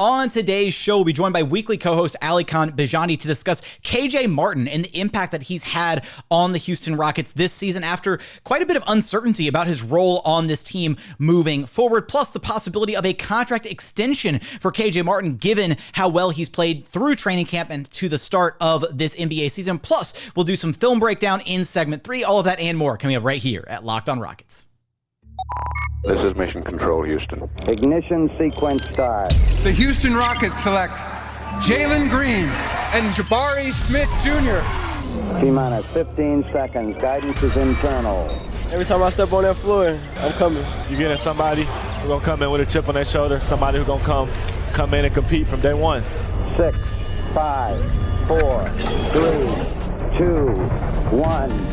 On today's show, we'll be joined by weekly co-host Alykhan Bijani to discuss KJ Martin and the impact that he's had on the Houston Rockets this season after quite a bit of uncertainty about his role on this team moving forward, plus the possibility of a contract extension for KJ Martin given how well he's played through training camp and to the start of this NBA season. Plus, we'll do some film breakdown in segment 3. All of that and more coming up right here at Locked On Rockets. This is Mission Control, Houston. Ignition sequence start. The Houston Rockets select Jalen Green and Jabari Smith Jr. T-minus 15 seconds. Guidance is internal. Every time I step on that floor, I'm coming. You're getting somebody who's going to come in with a chip on their shoulder, somebody who's going to come in and compete from day one. 6, 5, 4, 3, 2, 1.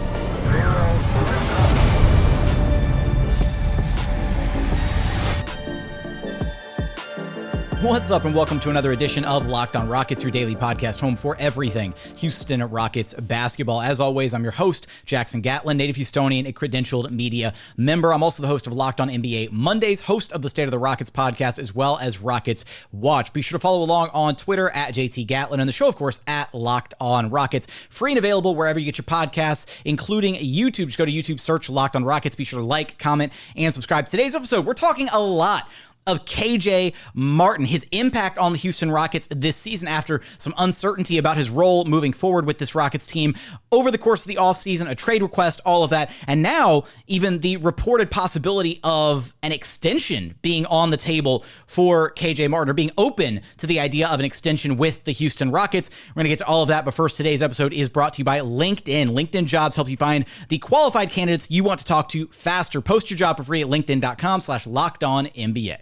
What's up and welcome to another edition of Locked On Rockets, your daily podcast home for everything Houston Rockets basketball. As always, I'm your host, Jackson Gatlin, native Houstonian, a credentialed media member. I'm also the host of Locked On NBA Mondays, host of the State of the Rockets podcast, as well as Rockets Watch. Be sure to follow along on Twitter at JT Gatlin and the show, of course, at Locked On Rockets. Free and available wherever you get your podcasts, including YouTube. Just go to YouTube, search Locked On Rockets. Be sure to like, comment, and subscribe. Today's episode, we're talking a lot of KJ Martin, his impact on the Houston Rockets this season after some uncertainty about his role moving forward with this Rockets team over the course of the offseason, a trade request, all of that. And now even the reported possibility of an extension being on the table for KJ Martin, or being open to the idea of an extension with the Houston Rockets. We're going to get to all of that. But first, today's episode is brought to you by LinkedIn. LinkedIn Jobs helps you find the qualified candidates you want to talk to faster. Post your job for free at linkedin.com/LockedOnNBA.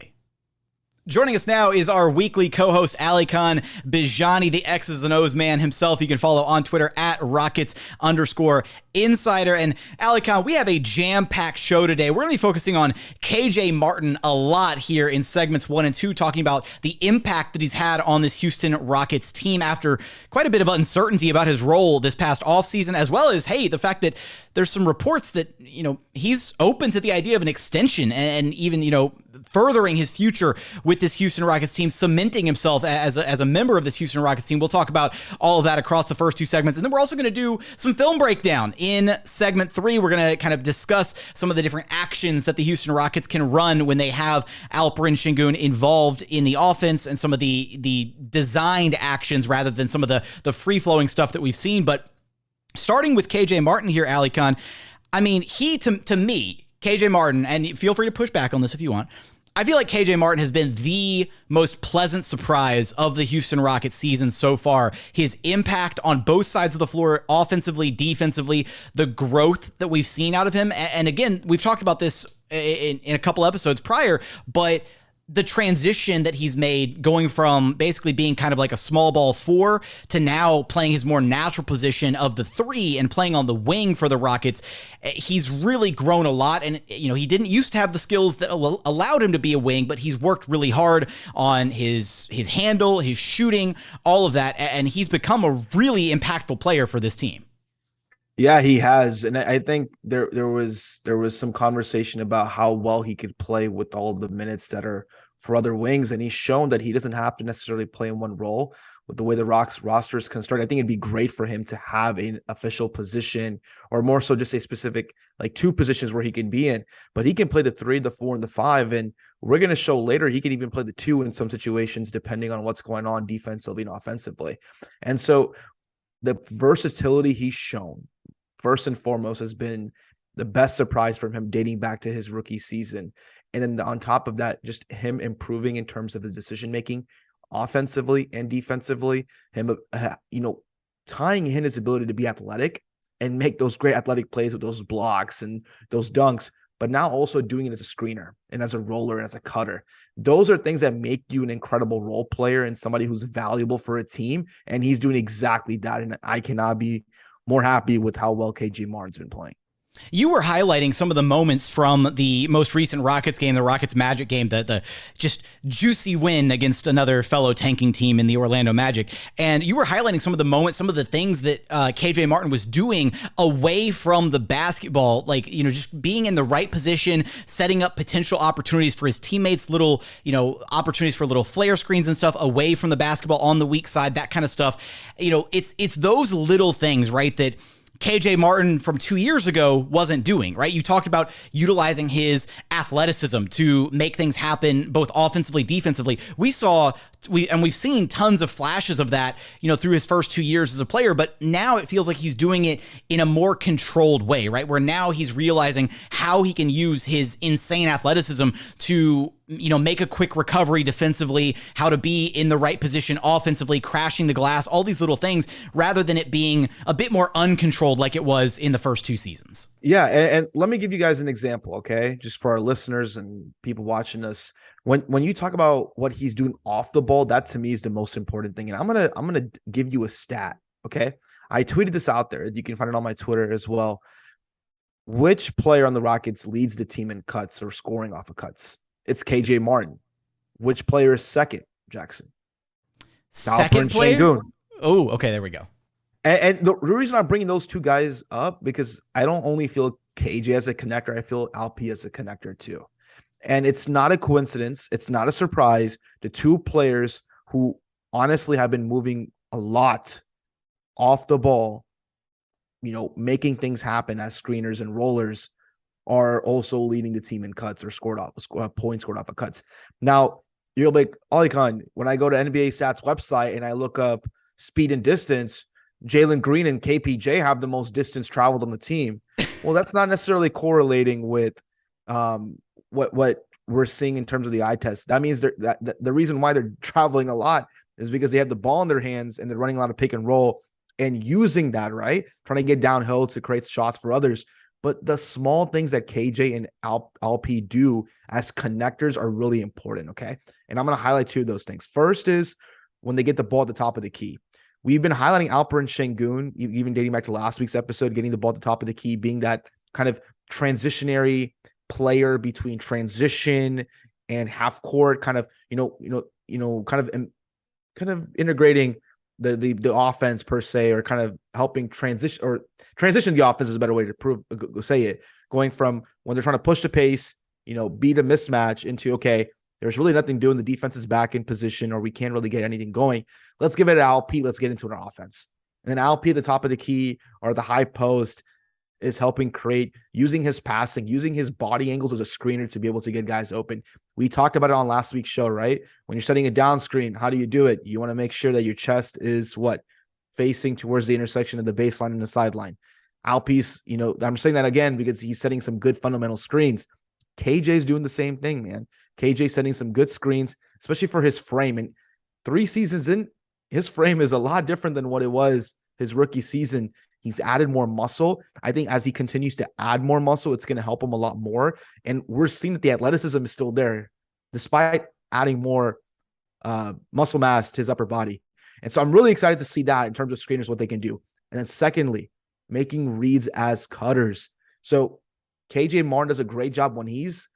Joining us now is our weekly co-host, Alykhan Bijani, the X's and O's man himself. You can follow on Twitter at Rockets_Insider. And Alykhan, we have a jam-packed show today. We're going to be focusing on KJ Martin a lot here in segments 1 and 2, talking about the impact that he's had on this Houston Rockets team after quite a bit of uncertainty about his role this past offseason, as well as, hey, the fact that there's some reports that, he's open to the idea of an extension and even, furthering his future with this Houston Rockets team, cementing himself as a member of this Houston Rockets team. We'll talk about all of that across the first 2 segments. And then we're also going to do some film breakdown in segment 3. We're going to kind of discuss some of the different actions that the Houston Rockets can run when they have Alperen Sengun involved in the offense, and some of the designed actions rather than some of the free-flowing stuff that we've seen. But starting with KJ Martin here, Alykhan, I mean, to me, KJ Martin, and feel free to push back on this if you want, I feel like KJ Martin has been the most pleasant surprise of the Houston Rockets season so far. His impact on both sides of the floor, offensively, defensively, the growth that we've seen out of him. And again, we've talked about this in a couple episodes prior, but the transition that he's made going from basically being kind of like a small ball 4 to now playing his more natural position of the 3 and playing on the wing for the Rockets, he's really grown a lot. And, he didn't used to have the skills that allowed him to be a wing, but he's worked really hard on his handle, his shooting, all of that. And he's become a really impactful player for this team. Yeah, he has. And I think there was some conversation about how well he could play with all of the minutes that are for other wings. And he's shown that he doesn't have to necessarily play in one role. With the way the Rocks roster is constructed, I think it'd be great for him to have an official position, or more so just a specific, like 2 positions where he can be in. But he can play the 3, the 4, and the 5. And we're going to show later he can even play the 2 in some situations, depending on what's going on defensively and offensively. And so the versatility he's shown, first and foremost, has been the best surprise from him dating back to his rookie season. And then on top of that, just him improving in terms of his decision-making offensively and defensively, him, tying in his ability to be athletic and make those great athletic plays with those blocks and those dunks, but now also doing it as a screener and as a roller and as a cutter. Those are things that make you an incredible role player and somebody who's valuable for a team. And he's doing exactly that. And I cannot be more happy with how well KJ Martin's been playing. You were highlighting some of the moments from the most recent Rockets game, the Rockets Magic game, the just juicy win against another fellow tanking team in the Orlando Magic. And you were highlighting some of the moments, some of the things that KJ Martin was doing away from the basketball, like, just being in the right position, setting up potential opportunities for his teammates, little, opportunities for little flare screens and stuff away from the basketball on the weak side, that kind of stuff. It's those little things, right, that KJ Martin from 2 years ago wasn't doing, right? You talked about utilizing his athleticism to make things happen both offensively, defensively. We've seen tons of flashes of that, through his first 2 years as a player, but now it feels like he's doing it in a more controlled way, right? Where now he's realizing how he can use his insane athleticism to make a quick recovery defensively, how to be in the right position offensively, crashing the glass, all these little things, rather than it being a bit more uncontrolled like it was in the first 2 seasons. Yeah, and let me give you guys an example, okay? Just for our listeners and people watching us. When you talk about what he's doing off the ball, that to me is the most important thing. And I'm gonna give you a stat, okay? I tweeted this out there. You can find it on my Twitter as well. Which player on the Rockets leads the team in cuts or scoring off of cuts? It's KJ Martin. Which player is second, Jackson? Second player? Sengun. Oh, okay, there we go. And the reason I'm bringing those two guys up, because I don't only feel KJ as a connector, I feel Alp as a connector too. And it's not a coincidence. It's not a surprise. The two players who honestly have been moving a lot off the ball, making things happen as screeners and rollers, are also leading the team in cuts or points scored off of cuts. Now, you're like, Alykhan, when I go to NBA Stats website and I look up speed and distance, Jalen Green and KPJ have the most distance traveled on the team. Well, that's not necessarily correlating with what we're seeing in terms of the eye test. That means that the reason why they're traveling a lot is because they have the ball in their hands and they're running a lot of pick and roll and using that, right? Trying to get downhill to create shots for others. But the small things that KJ and Alp do as connectors are really important, okay? And I'm going to highlight two of those things. First is when they get the ball at the top of the key. We've been highlighting Alperen Sengun, even dating back to last week's episode, getting the ball at the top of the key, being that kind of transitionary player between transition and half court, kind of, kind of integrating the offense per se, or kind of helping transition the offense is a better way to say it. Going from when they're trying to push the pace, beat a mismatch into, okay, there's really nothing doing. The defense is back in position, or we can't really get anything going. Let's give it to Alp. Let's get into an offense. And then Alp at the top of the key or the high post is helping create, using his passing, using his body angles as a screener to be able to get guys open. We talked about it on last week's show, right? When you're setting a down screen, how do you do it? You want to make sure that your chest is facing towards the intersection of the baseline and the sideline. Alp's, I'm saying that again because he's setting some good fundamental screens. KJ's doing the same thing, man. KJ setting some good screens, especially for his frame. And 3 seasons in, his frame is a lot different than what it was his rookie season. He's added more muscle. I think as he continues to add more muscle, it's going to help him a lot more. And we're seeing that the athleticism is still there, despite adding more muscle mass to his upper body. And so I'm really excited to see that in terms of screeners, what they can do. And then secondly, making reads as cutters. So KJ Martin does a great job when he's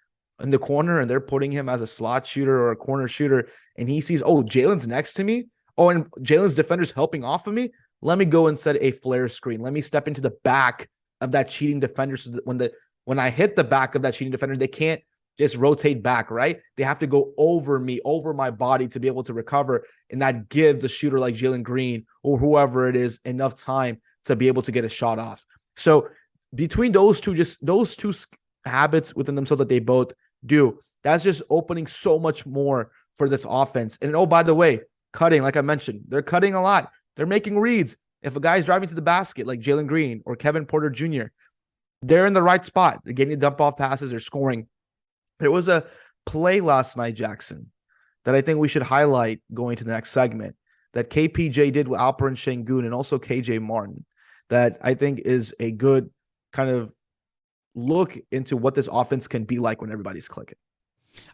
in the corner and they're putting him as a slot shooter or a corner shooter, and he sees, oh, Jalen's next to me. Oh, and Jalen's defender's helping off of me. Let me go and set a flare screen. Let me step into the back of that cheating defender so that when I hit the back of that cheating defender, they can't just rotate back, right? They have to go over me, over my body to be able to recover. And that gives a shooter like Jalen Green or whoever it is enough time to be able to get a shot off. So between those two habits within themselves that they both do, that's just opening so much more for this offense. And oh, by the way, cutting, like I mentioned, they're cutting a lot. They're making reads. If a guy's driving to the basket like Jalen Green or Kevin Porter Jr., they're in the right spot. They're getting the dump off passes. They're scoring. There was a play last night, Jackson, that I think we should highlight going to the next segment that KPJ did with Alperen Sengun and also KJ Martin that I think is a good kind of look into what this offense can be like when everybody's clicking.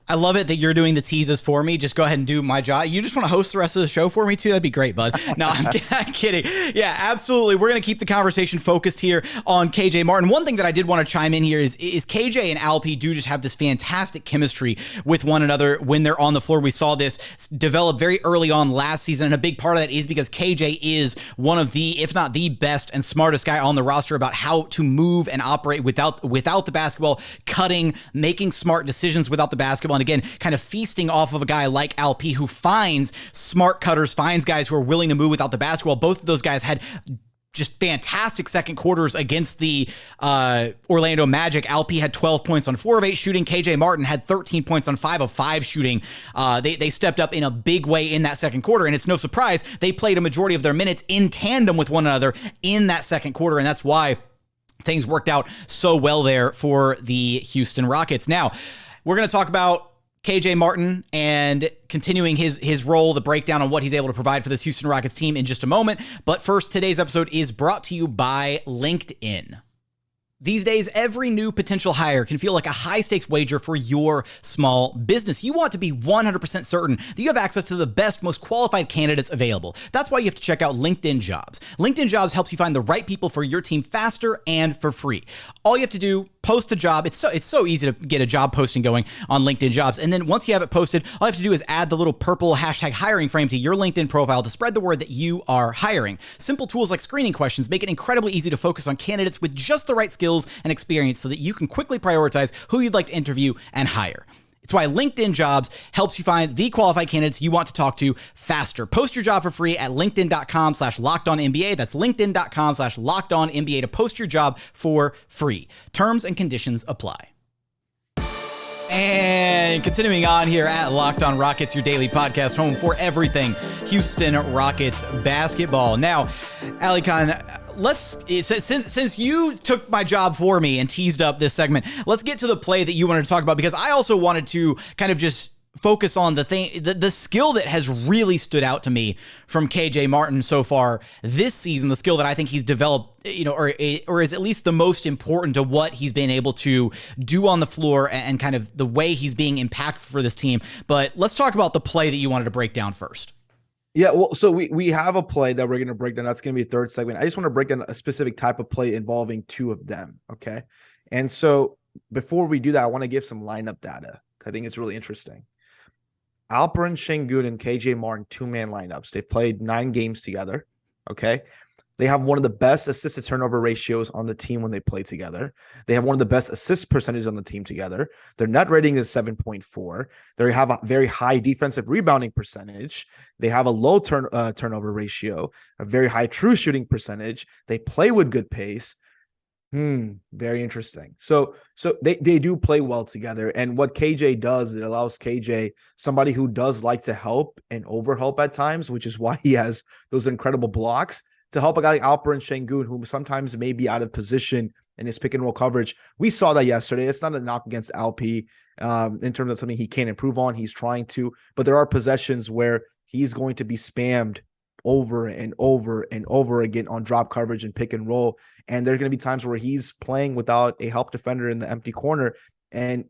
I love it that you're doing the teases for me. Just go ahead and do my job. You just want to host the rest of the show for me too? That'd be great, bud. No, I'm kidding. Yeah, absolutely. We're going to keep the conversation focused here on KJ Martin. One thing that I did want to chime in here is KJ and Alp do just have this fantastic chemistry with one another when they're on the floor. We saw this develop very early on last season, and a big part of that is because KJ is one of the, if not the best and smartest guy on the roster about how to move and operate without the basketball, cutting, making smart decisions without the basketball. And again, kind of feasting off of a guy like Alp who finds smart cutters, finds guys who are willing to move without the basketball. Both of those guys had just fantastic second quarters against the Orlando Magic. Alp had 12 points on 4 of 8 shooting. KJ Martin had 13 points on 5 of 5 shooting. They stepped up in a big way in that second quarter, and it's no surprise they played a majority of their minutes in tandem with one another in that second quarter, and that's why things worked out so well there for the Houston Rockets. Now, we're going to talk about KJ Martin and continuing his role, the breakdown on what he's able to provide for this Houston Rockets team in just a moment. But first, today's episode is brought to you by LinkedIn. These days, every new potential hire can feel like a high-stakes wager for your small business. You want to be 100% certain that you have access to the best, most qualified candidates available. That's why you have to check out LinkedIn Jobs. LinkedIn Jobs helps you find the right people for your team faster and for free. All you have to do, post a job. It's so easy to get a job posting going on LinkedIn Jobs. And then once you have it posted, all you have to do is add the little purple hashtag hiring frame to your LinkedIn profile to spread the word that you are hiring. Simple tools like screening questions make it incredibly easy to focus on candidates with just the right skills and experience so that you can quickly prioritize who you'd like to interview and hire. It's why LinkedIn Jobs helps you find the qualified candidates you want to talk to faster. Post your job for free at linkedin.com/lockedonnba. That's linkedin.com/lockedonnba to post your job for free. Terms and conditions apply. And continuing on here at Locked On Rockets, your daily podcast home for everything Houston Rockets basketball. Now, Alykhan, since you took my job for me and teased up this segment, let's get to the play that you wanted to talk about, because I also wanted to kind of just focus on the skill that has really stood out to me from KJ Martin so far this season, the skill that I think he's developed, or is at least the most important to what he's been able to do on the floor and kind of the way he's being impactful for this team. But let's talk about the play that you wanted to break down first. Yeah, well, so we have a play that we're going to break down. That's going to be a third segment. I just want to break down a specific type of play involving two of them, okay? And so before we do that, I want to give some lineup data. I think it's really interesting. Alperen, Sengun, and KJ Martin, 2-man lineups. They've played 9 games together, okay? They have one of the best assist-to-turnover ratios on the team when they play together. They have one of the best assist percentages on the team together. Their net rating is 7.4. They have a very high defensive rebounding percentage. They have a low turnover ratio, a very high true shooting percentage. They play with good pace. Very interesting. So they do play well together. And what KJ does, it allows KJ, somebody who does like to help and overhelp at times, which is why he has those incredible blocks, to help a guy like Alperen Sengun, who sometimes may be out of position in his pick and roll coverage. We saw that yesterday. It's not a knock against Alp in terms of something he can improve on. He's trying to, but there are possessions where he's going to be spammed over and over and over again on drop coverage and pick and roll. And there's going to be times where he's playing without a help defender in the empty corner, and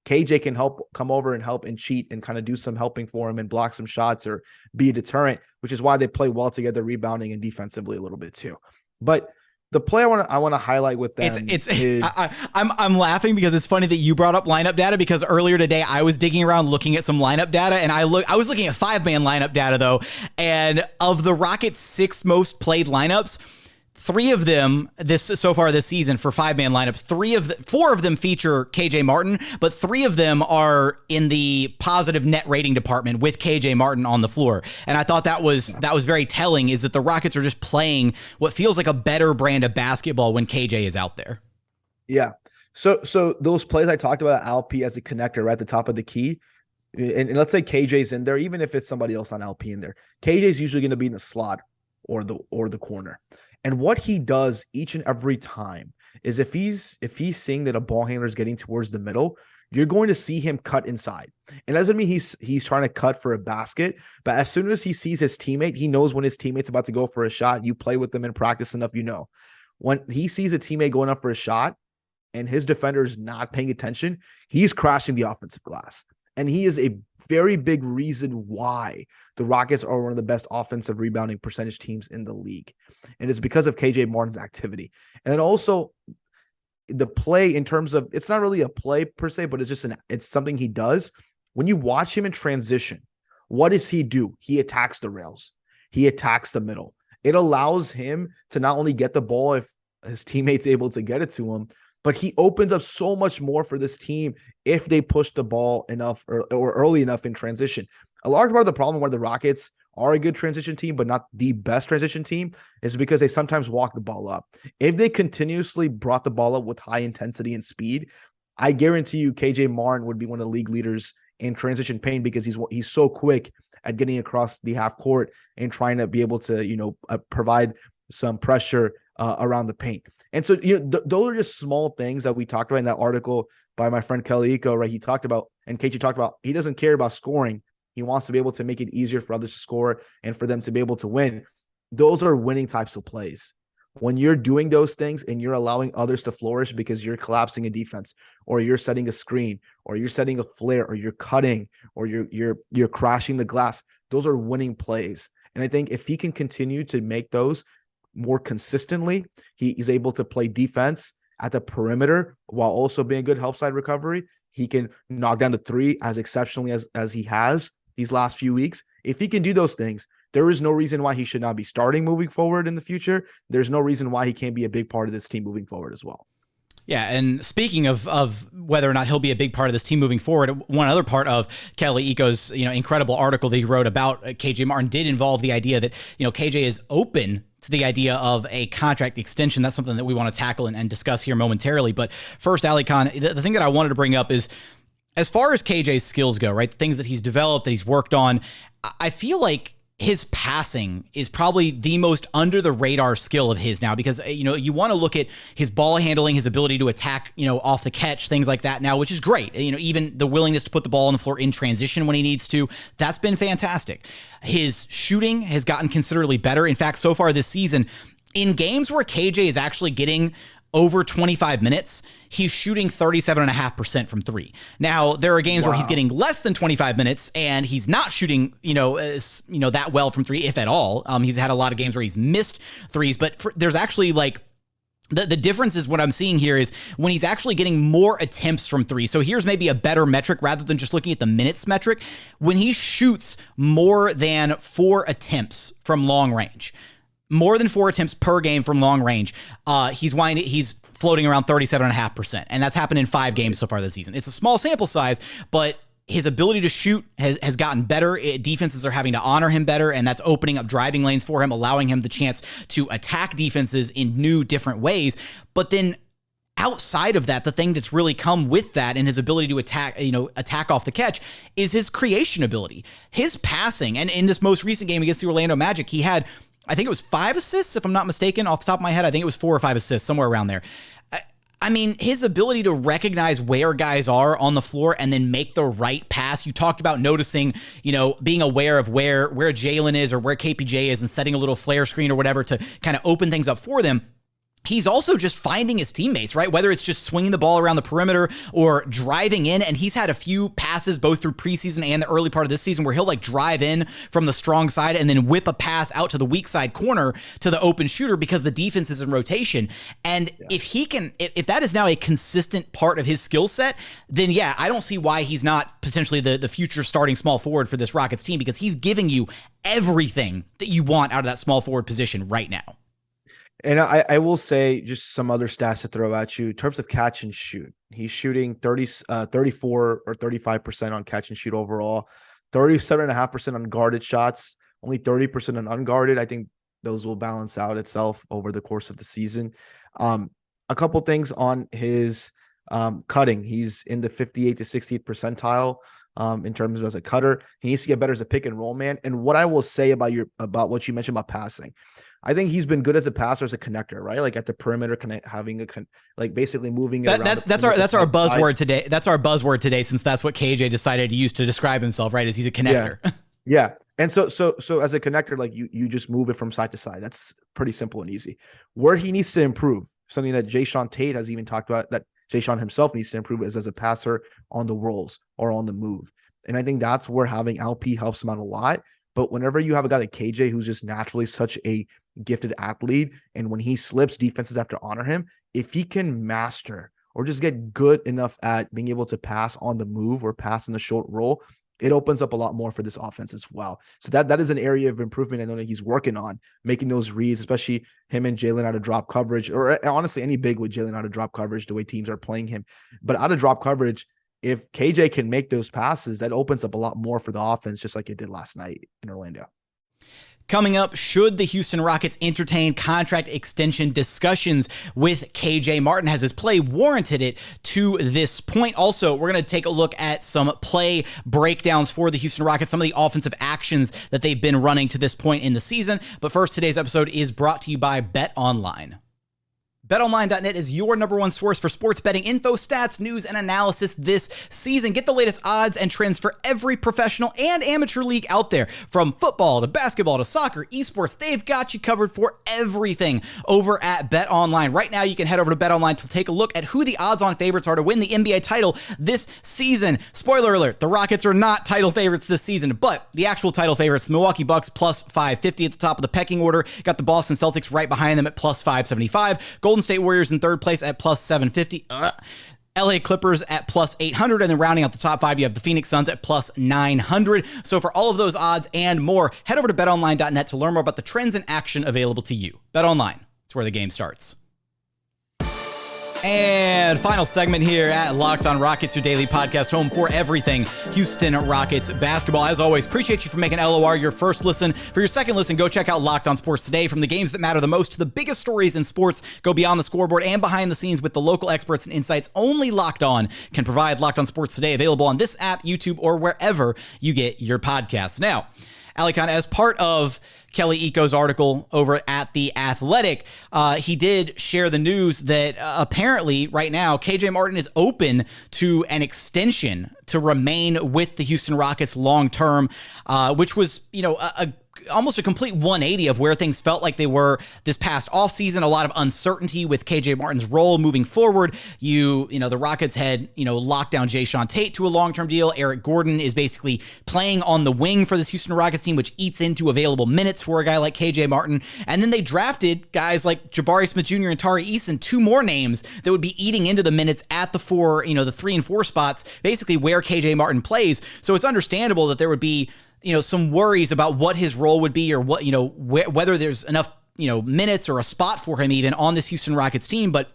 KJ can come over and help and cheat and kind of do some helping for him and block some shots or be a deterrent, which is why they play well together, rebounding and defensively a little bit too. But the play I want to highlight with them I'm laughing because it's funny that you brought up lineup data, because earlier today I was digging around looking at some lineup data, and I was looking at 5-man lineup data though, and of the Rockets' 6 most played lineups, 3 of them so far this season for 5-man lineups, 4 of them feature KJ Martin, but 3 of them are in the positive net rating department with KJ Martin on the floor. And I thought that was very telling, is that the Rockets are just playing what feels like a better brand of basketball when KJ is out there. Yeah. So those plays I talked about, Alp as a connector right at the top of the key, and let's say KJ's in there, even if it's somebody else on Alp in there, KJ's usually going to be in the slot or the corner. And what he does each and every time is if he's seeing that a ball handler is getting towards the middle, you're going to see him cut inside. It doesn't mean he's trying to cut for a basket, but as soon as he sees his teammate, he knows when his teammate's about to go for a shot. You play with them in practice enough, when he sees a teammate going up for a shot, and his defenders not paying attention, he's crashing the offensive glass. And he is a very big reason why the Rockets are one of the best offensive rebounding percentage teams in the league. And it's because of KJ Martin's activity. And then also the play in terms of, it's not really a play per se, but it's something he does. When you watch him in transition, what does he do? He attacks the rails. He attacks the middle. It allows him to not only get the ball if his teammate's able to get it to him, but he opens up so much more for this team if they push the ball enough or early enough in transition. A large part of the problem where the Rockets are a good transition team, but not the best transition team, is because they sometimes walk the ball up. If they continuously brought the ball up with high intensity and speed, I guarantee you KJ Martin would be one of the league leaders in transition pain because he's so quick at getting across the half court and trying to be able to, provide some pressure around the paint. And so, those are just small things that we talked about in that article by my friend Kelly Eco, right? He talked about, and KJ talked about, he doesn't care about scoring. He wants to be able to make it easier for others to score and for them to be able to win. Those are winning types of plays. When you're doing those things and you're allowing others to flourish because you're collapsing a defense, or you're setting a screen, or you're setting a flare, or you're cutting, or you're crashing the glass, those are winning plays. And I think if he can continue to make those more consistently, he's able to play defense at the perimeter while also being good help side recovery. He can knock down the three as exceptionally as he has these last few weeks. If he can do those things, there is no reason why he should not be starting moving forward in the future. There's no reason why he can't be a big part of this team moving forward as well. Yeah, and speaking of whether or not he'll be a big part of this team moving forward, one other part of Kelly Eco's incredible article that he wrote about KJ Martin did involve the idea that KJ is open to the idea of a contract extension. That's something that we want to tackle and discuss here momentarily. But first, Alykhan, the thing that I wanted to bring up is, as far as KJ's skills go, right, the things that he's developed, that he's worked on, I feel like his passing is probably the most under the radar skill of his now, because, you want to look at his ball handling, his ability to attack, off the catch, things like that now, which is great. Even the willingness to put the ball on the floor in transition when he needs to, that's been fantastic. His shooting has gotten considerably better. In fact, so far this season, in games where KJ is actually getting over 25 minutes, he's shooting 37.5% from three. Now, there are games where he's getting less than 25 minutes and he's not shooting, that well from three, if at all. He's had a lot of games where he's missed threes, but there's actually the difference is what I'm seeing here is when he's actually getting more attempts from three. So here's maybe a better metric rather than just looking at the minutes metric. When he shoots more than 4 attempts from long range, more than 4 attempts per game from long range, he's floating around 37.5%. And that's happened in 5 games so far this season. It's a small sample size, but his ability to shoot has gotten better. Defenses are having to honor him better, and that's opening up driving lanes for him, allowing him the chance to attack defenses in new, different ways. But then outside of that, the thing that's really come with that and his ability to attack off the catch is his creation ability. His passing, and in this most recent game against the Orlando Magic, he had, I think it was 5 assists, if I'm not mistaken, off the top of my head. I think it was 4 or 5 assists, somewhere around there. I mean, his ability to recognize where guys are on the floor and then make the right pass. You talked about noticing, being aware of where Jalen is or where KPJ is and setting a little flare screen or whatever to kind of open things up for them. He's also just finding his teammates, right? Whether it's just swinging the ball around the perimeter or driving in. And he's had a few passes both through preseason and the early part of this season where he'll drive in from the strong side and then whip a pass out to the weak side corner to the open shooter because the defense is in rotation. And if that is now a consistent part of his skill set, then I don't see why he's not potentially the future starting small forward for this Rockets team, because he's giving you everything that you want out of that small forward position right now. And I will say just some other stats to throw at you in terms of catch and shoot. He's shooting 34 or 35% on catch and shoot overall, 37.5% on guarded shots, only 30% on unguarded. I think those will balance out itself over the course of the season. A couple things on his cutting. He's in the 58th to 60th percentile in terms of as a cutter. He needs to get better as a pick and roll man. And what I will say about what you mentioned about passing, I think he's been good as a passer, as a connector, right? At the perimeter, having basically moving it around. That's our buzzword today. That's our buzzword today, since that's what KJ decided to use to describe himself, right? Is he's a connector. Yeah. And so as a connector, you just move it from side to side. That's pretty simple and easy. Where he needs to improve, something that Jae'Sean Tate has even talked about, that Jae'Sean himself needs to improve as a passer on the rolls or on the move. And I think that's where having LP helps him out a lot. But whenever you have a guy like KJ, who's just naturally such a gifted athlete, and when he slips, defenses have to honor him. If he can master or just get good enough at being able to pass on the move or pass in the short roll, it opens up a lot more for this offense as well. So that is an area of improvement I know that he's working on, making those reads, especially him and Jalen out of drop coverage, or honestly any big with Jalen out of drop coverage, the way teams are playing him. But out of drop coverage, if KJ can make those passes, that opens up a lot more for the offense, just like it did last night in Orlando. Coming up, should the Houston Rockets entertain contract extension discussions with KJ Martin? Has his play warranted it to this point? Also, we're going to take a look at some play breakdowns for the Houston Rockets, some of the offensive actions that they've been running to this point in the season. But first, today's episode is brought to you by BetOnline. BetOnline.net is your number one source for sports betting info, stats, news, and analysis this season. Get the latest odds and trends for every professional and amateur league out there. From football to basketball to soccer, esports, they've got you covered for everything over at BetOnline. Right now, you can head over to BetOnline to take a look at who the odds-on favorites are to win the NBA title this season. Spoiler alert, the Rockets are not title favorites this season, but the actual title favorites, the Milwaukee Bucks plus 550 at the top of the pecking order. Got the Boston Celtics right behind them at plus 575. Golden State Warriors in third place at plus 750. LA Clippers at plus 800. And then rounding out the top five, you have the Phoenix Suns at plus 900. So for all of those odds and more, head over to betonline.net to learn more about the trends and action available to you. BetOnline, it's where the game starts. And final segment here at Locked On Rockets, your daily podcast home for everything Houston Rockets basketball. As always, appreciate you for making LOR your first listen. For your second listen, go check out Locked On Sports Today. From the games that matter the most to the biggest stories in sports, go beyond the scoreboard and behind the scenes with the local experts and insights only Locked On can provide. Locked On Sports Today, available on this app, YouTube, or wherever you get your podcasts. Now, Alykhan, as part of Kelly Iko's article over at The Athletic, he did share the news that apparently right now KJ Martin is open to an extension to remain with the Houston Rockets long term, which was, almost a complete 180 of where things felt like they were this past offseason. A lot of uncertainty with KJ Martin's role moving forward. The Rockets had, locked down Jae'Sean Tate to a long-term deal. Eric Gordon is basically playing on the wing for this Houston Rockets team, which eats into available minutes for a guy like KJ Martin. And then they drafted guys like Jabari Smith Jr. and Tari Eason, two more names that would be eating into the minutes at the 3 and 4 spots, basically where KJ Martin plays. So it's understandable that there would be some worries about what his role would be, or what, whether there's enough, minutes or a spot for him even on this Houston Rockets team. But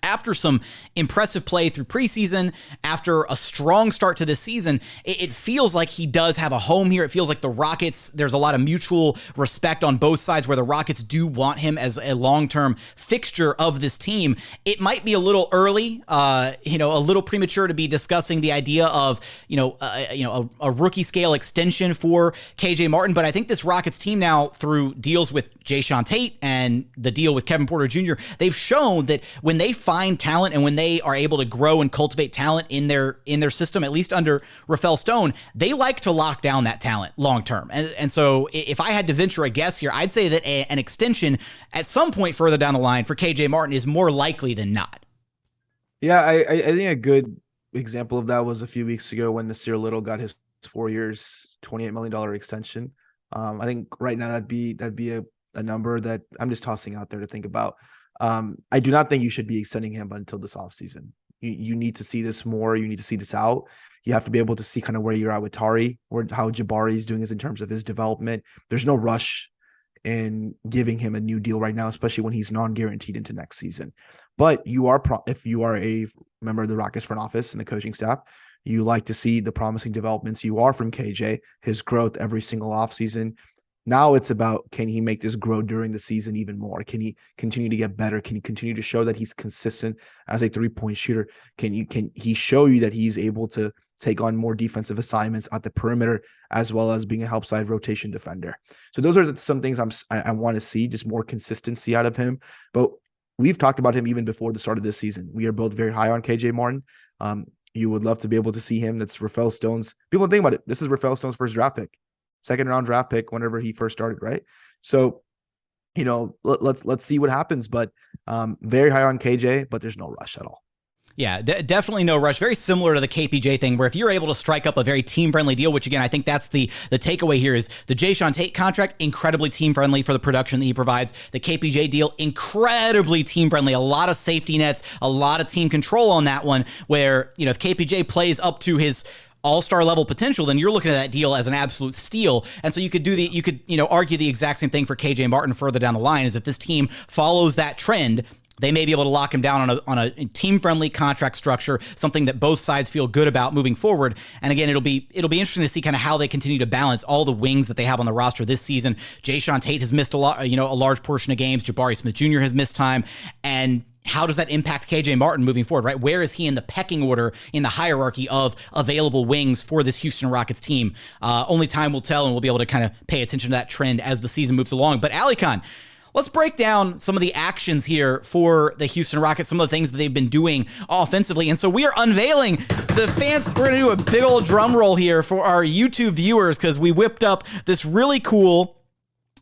after some impressive play through preseason, after a strong start to this season, it feels like he does have a home here. It feels like the Rockets, there's a lot of mutual respect on both sides where the Rockets do want him as a long-term fixture of this team. It might be a little early, a little premature to be discussing the idea of, a rookie scale extension for KJ Martin. But I think this Rockets team now, through deals with Jae'Sean Tate and the deal with Kevin Porter Jr., they've shown that when they find talent and when they are able to grow and cultivate talent in their system, at least under Rafael Stone, they like to lock down that talent long term. And so if I had to venture a guess here, I'd say that an extension at some point further down the line for KJ Martin is more likely than not. Yeah, I think a good example of that was a few weeks ago when Nasir Little got his 4 years, $28 million extension. I think right now that'd be a number that I'm just tossing out there to think about. I do not think you should be extending him until this offseason. You need to see this more. You need to see this out. You have to be able to see kind of where you're at with Tari, or how Jabari is doing this in terms of his development. There's no rush in giving him a new deal right now, especially when he's non-guaranteed into next season. But if you are a member of the Rockets front office and the coaching staff, you like to see the promising developments you are from KJ, his growth every single offseason. Now it's about, can he make this grow during the season even more? Can he continue to get better? Can he continue to show that he's consistent as a 3-point shooter? Can he show you that he's able to take on more defensive assignments at the perimeter, as well as being a help side rotation defender? So those are some things I want to see, just more consistency out of him. But we've talked about him even before the start of this season. We are both very high on KJ Martin. You would love to be able to see him. That's Rafael Stone's. People think about it. This is Rafael Stone's first draft pick. Second round draft pick whenever he first started, right? So, let's see what happens. But very high on KJ, but there's no rush at all. Yeah, definitely no rush. Very similar to the KPJ thing, where if you're able to strike up a very team-friendly deal, which again, I think that's the takeaway here is the Jae'Sean Tate contract, incredibly team-friendly for the production that he provides. The KPJ deal, incredibly team-friendly. A lot of safety nets, a lot of team control on that one, where, if KPJ plays up to his all-star level potential, then you're looking at that deal as an absolute steal. And so you could argue the exact same thing for KJ Martin further down the line, is if this team follows that trend, they may be able to lock him down on a team-friendly contract structure, something that both sides feel good about moving forward. And again, it'll be interesting to see kind of how they continue to balance all the wings that they have on the roster this season. Jae'Sean Tate has missed a large portion of games. Jabari Smith Jr. has missed time. And how does that impact KJ Martin moving forward, right? Where is he in the pecking order, in the hierarchy of available wings for this Houston Rockets team? Only time will tell, and we'll be able to kind of pay attention to that trend as the season moves along. But Alykhan, let's break down some of the actions here for the Houston Rockets, some of the things that they've been doing offensively. And so we are unveiling the fans. We're going to do a big old drum roll here for our YouTube viewers, because we whipped up this really cool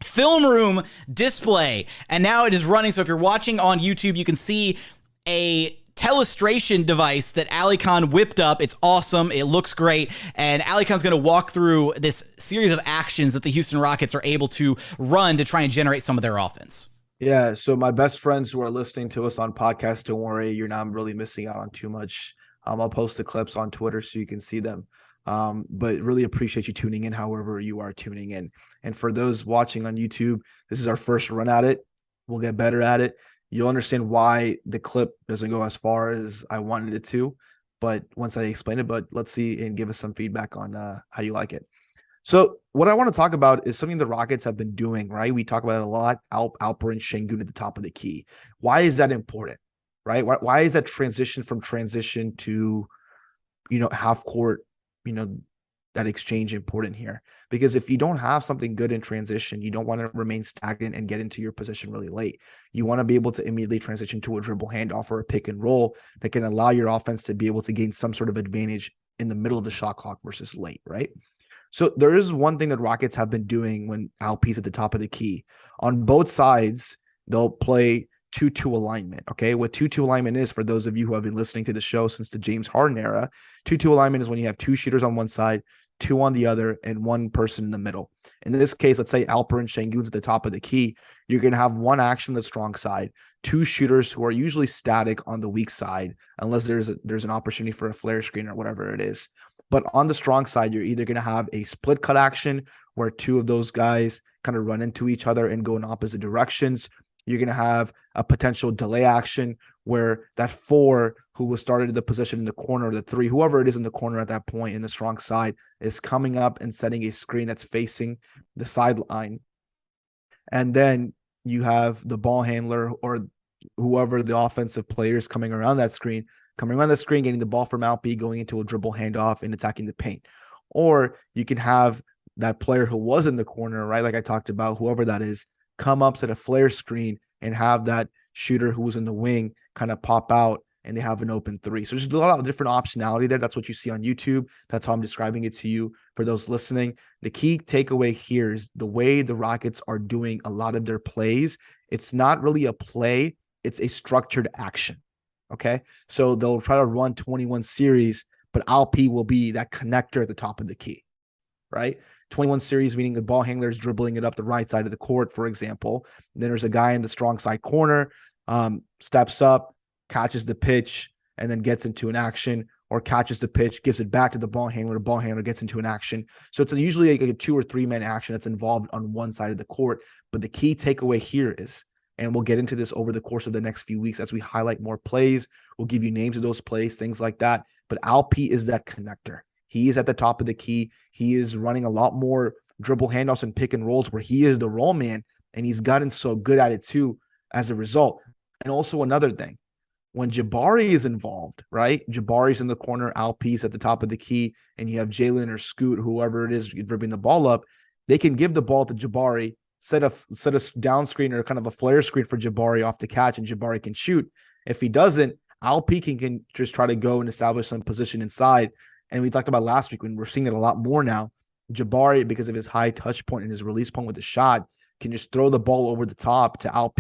film room display, and now it is running. So if you're watching on YouTube, you can see a telestration device that Alykhan whipped up. It's awesome. It looks great. And Alykhan's going to walk through this series of actions that the Houston Rockets are able to run to try and generate some of their offense. Yeah. So my best friends who are listening to us on podcast, don't worry, you're not really missing out on too much. I'll post the clips on Twitter so you can see them. But really appreciate you tuning in however you are tuning in. And for those watching on YouTube, this is our first run at it. We'll get better at it. You'll understand why the clip doesn't go as far as I wanted it to, but once I explain it, but let's see and give us some feedback on how you like it. So what I want to talk about is something the Rockets have been doing, right? We talk about it a lot. Alperen, Sengun at the top of the key. Why is that important, right? Why is that transition to, half court, that exchange important here? Because if you don't have something good in transition, you don't want to remain stagnant and get into your position really late. You want to be able to immediately transition to a dribble handoff or a pick and roll that can allow your offense to be able to gain some sort of advantage in the middle of the shot clock versus late, right? So there is one thing that Rockets have been doing when Alp's at the top of the key. On both sides, they'll play 2-2 alignment. Okay. What 2-2 alignment is, for those of you who have been listening to the show since the James Harden era, 2-2 alignment is when you have two shooters on one side, two on the other, and one person in the middle. In this case, let's say Alperen, Sengun's at the top of the key. You're going to have one action on the strong side, two shooters who are usually static on the weak side, unless there's an opportunity for a flare screen or whatever it is. But on the strong side, you're either going to have a split cut action where two of those guys kind of run into each other and go in opposite directions. You're going to have a potential delay action where that four who was started in the position in the corner, the three, whoever it is in the corner at that point in the strong side, is coming up and setting a screen that's facing the sideline. And then you have the ball handler or whoever the offensive players coming around that screen, getting the ball from Alp, going into a dribble handoff and attacking the paint. Or you can have that player who was in the corner, right? Like I talked about, whoever that is, come up, set a flare screen, and have that shooter who was in the wing kind of pop out, and they have an open three. So there's a lot of different optionality there. That's what you see on YouTube. That's how I'm describing it to you for those listening. The key takeaway here is the way the Rockets are doing a lot of their plays. It's not really a play. It's a structured action. Okay. So they'll try to run 21 series, but Alp will be that connector at the top of the key, right? 21 series, meaning the ball handler is dribbling it up the right side of the court, for example. And then there's a guy in the strong side corner, steps up, catches the pitch, and then gets into an action, or catches the pitch, gives it back to the ball handler gets into an action. So it's usually like a 2 or 3 man action that's involved on one side of the court. But the key takeaway here is, and we'll get into this over the course of the next few weeks as we highlight more plays, we'll give you names of those plays, things like that. But Alp is that connector. He is at the top of the key. He is running a lot more dribble handoffs and pick and rolls where he is the roll man, and he's gotten so good at it too as a result. And also another thing, when Jabari is involved, right? Jabari's in the corner, Alp's at the top of the key, and you have Jalen or Scoot, whoever it is, dribbling the ball up. They can give the ball to Jabari, set a down screen or kind of a flare screen for Jabari off the catch, and Jabari can shoot. If he doesn't, Alp can just try to go and establish some position inside. And we talked about last week, when we're seeing it a lot more now, Jabari, because of his high touch point and his release point with the shot, can just throw the ball over the top to Alp.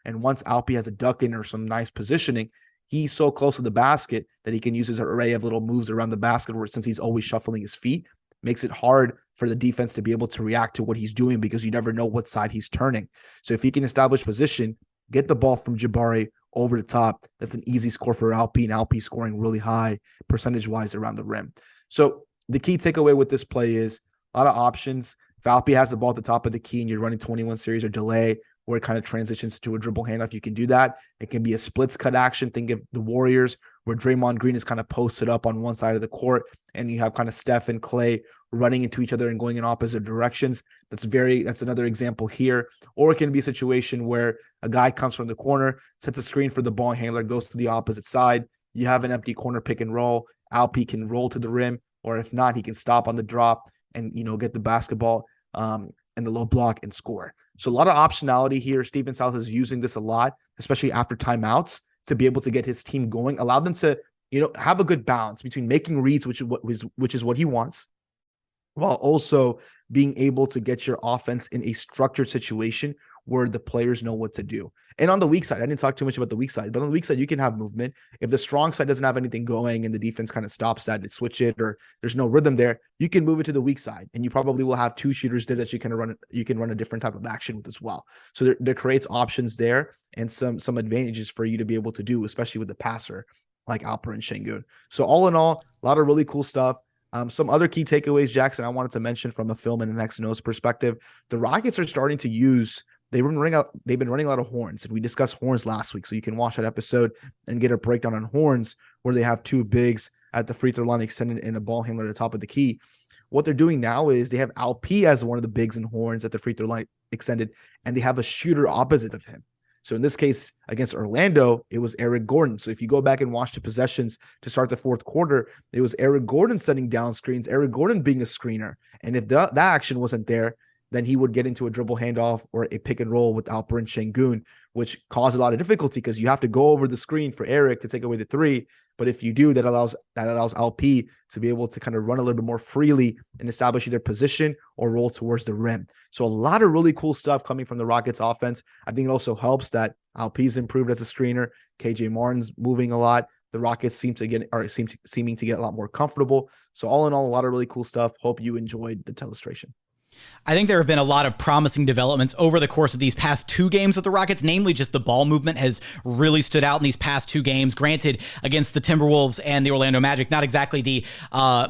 And once Alp has a duck in or some nice positioning, he's so close to the basket that he can use his array of little moves around the basket, where since he's always shuffling his feet, makes it hard for the defense to be able to react to what he's doing because you never know what side he's turning. So if he can establish position, get the ball from Jabari over the top, that's an easy score for Alp, and Alp scoring really high percentage-wise around the rim. So the key takeaway with this play is a lot of options. If Alp has the ball at the top of the key and you're running 21 series or delay, where it kind of transitions to a dribble handoff, you can do that. It can be a splits cut action. Think of the Warriors, where Draymond Green is kind of posted up on one side of the court, and you have kind of Steph and Clay running into each other and going in opposite directions. That's another example here. Or it can be a situation where a guy comes from the corner, sets a screen for the ball handler, goes to the opposite side. You have an empty corner pick and roll. Alp can roll to the rim, or if not, he can stop on the drop and, get the basketball and the low block and score. So a lot of optionality here. Stephen South is using this a lot, especially after timeouts, to be able to get his team going, allow them to, have a good balance between making reads, which is what he wants, while also being able to get your offense in a structured situation where the players know what to do. And on the weak side, I didn't talk too much about the weak side, but on the weak side, you can have movement. If the strong side doesn't have anything going and the defense kind of stops that, they switch it, or there's no rhythm there, you can move it to the weak side, and you probably will have two shooters there that you can run a different type of action with as well. So there creates options there and some advantages for you to be able to do, especially with the passer like Alperen and Sengun. So all in all, a lot of really cool stuff. Some other key takeaways, Jackson, I wanted to mention from a film and an X&O's perspective. The Rockets are starting to use they've been running a lot of horns, and we discussed horns last week. So you can watch that episode and get a breakdown on horns, where they have two bigs at the free throw line extended and a ball handler at the top of the key. What they're doing now is they have Alp as one of the bigs and horns at the free throw line extended, and they have a shooter opposite of him. So in this case, against Orlando, it was Eric Gordon. So if you go back and watch the possessions to start the fourth quarter, it was Eric Gordon setting down screens, Eric Gordon being a screener. And if that action wasn't there, then he would get into a dribble handoff or a pick and roll with Alperen Sengun, which caused a lot of difficulty because you have to go over the screen for Eric to take away the three. But if you do, that allows Alp to be able to kind of run a little bit more freely and establish either position or roll towards the rim. So a lot of really cool stuff coming from the Rockets offense. I think it also helps that Alp's improved as a screener. KJ Martin's moving a lot. The Rockets seeming to get a lot more comfortable. So all in all, a lot of really cool stuff. Hope you enjoyed the telestration. I think there have been a lot of promising developments over the course of these past two games with the Rockets, namely just the ball movement has really stood out in these past two games. Granted, against the Timberwolves and the Orlando Magic, not exactly the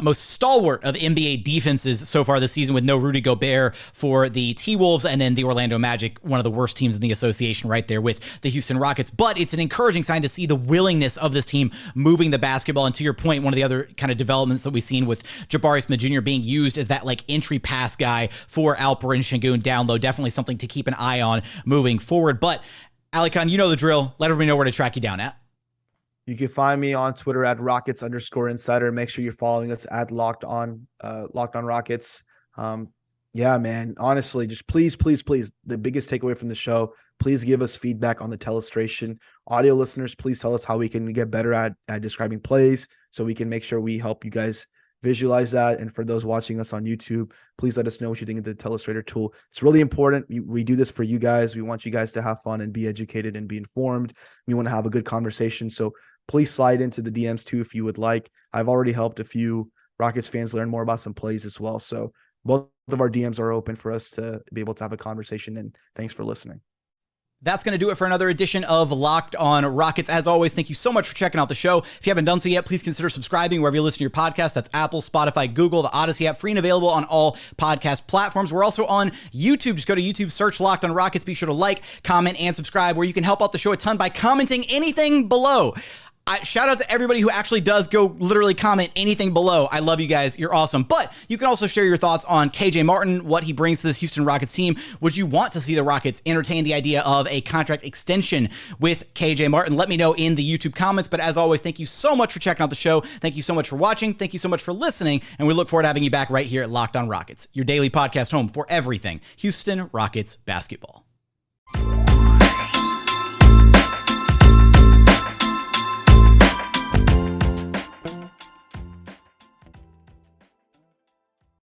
most stalwart of NBA defenses so far this season, with no Rudy Gobert for the T-Wolves, and then the Orlando Magic, one of the worst teams in the association right there with the Houston Rockets. But it's an encouraging sign to see the willingness of this team moving the basketball. And to your point, one of the other kind of developments that we've seen with Jabari Smith Jr. being used as that like entry pass guy for Alperen Sengun down low. Definitely something to keep an eye on moving forward. But Alykhan, you know the drill. Let everybody know where to track you down at. You can find me on Twitter at Rockets_insider. Make sure you're following us at Locked On Rockets. Yeah, man. Honestly, just please, the biggest takeaway from the show, please give us feedback on the telestration. Audio listeners, please tell us how we can get better at describing plays so we can make sure we help you guys visualize that. And for those watching us on YouTube, please let us know what you think of the Telestrator tool. It's really important. We do this for you guys. We want you guys to have fun and be educated and be informed. We want to have a good conversation. So please slide into the DMs too if you would like. I've already helped a few Rockets fans learn more about some plays as well. So both of our DMs are open for us to be able to have a conversation. And thanks for listening. That's going to do it for another edition of Locked On Rockets. As always, thank you so much for checking out the show. If you haven't done so yet, please consider subscribing wherever you listen to your podcast. That's Apple, Spotify, Google, the Odyssey app, free and available on all podcast platforms. We're also on YouTube. Just go to YouTube, search Locked On Rockets. Be sure to like, comment, and subscribe, where you can help out the show a ton by commenting anything below. Shout out to everybody who actually does go literally comment anything below. I love you guys. You're awesome. But you can also share your thoughts on KJ Martin, what he brings to this Houston Rockets team. Would you want to see the Rockets entertain the idea of a contract extension with KJ Martin? Let me know in the YouTube comments. But as always, thank you so much for checking out the show. Thank you so much for watching. Thank you so much for listening. And we look forward to having you back right here at Locked On Rockets, your daily podcast home for everything Houston Rockets basketball.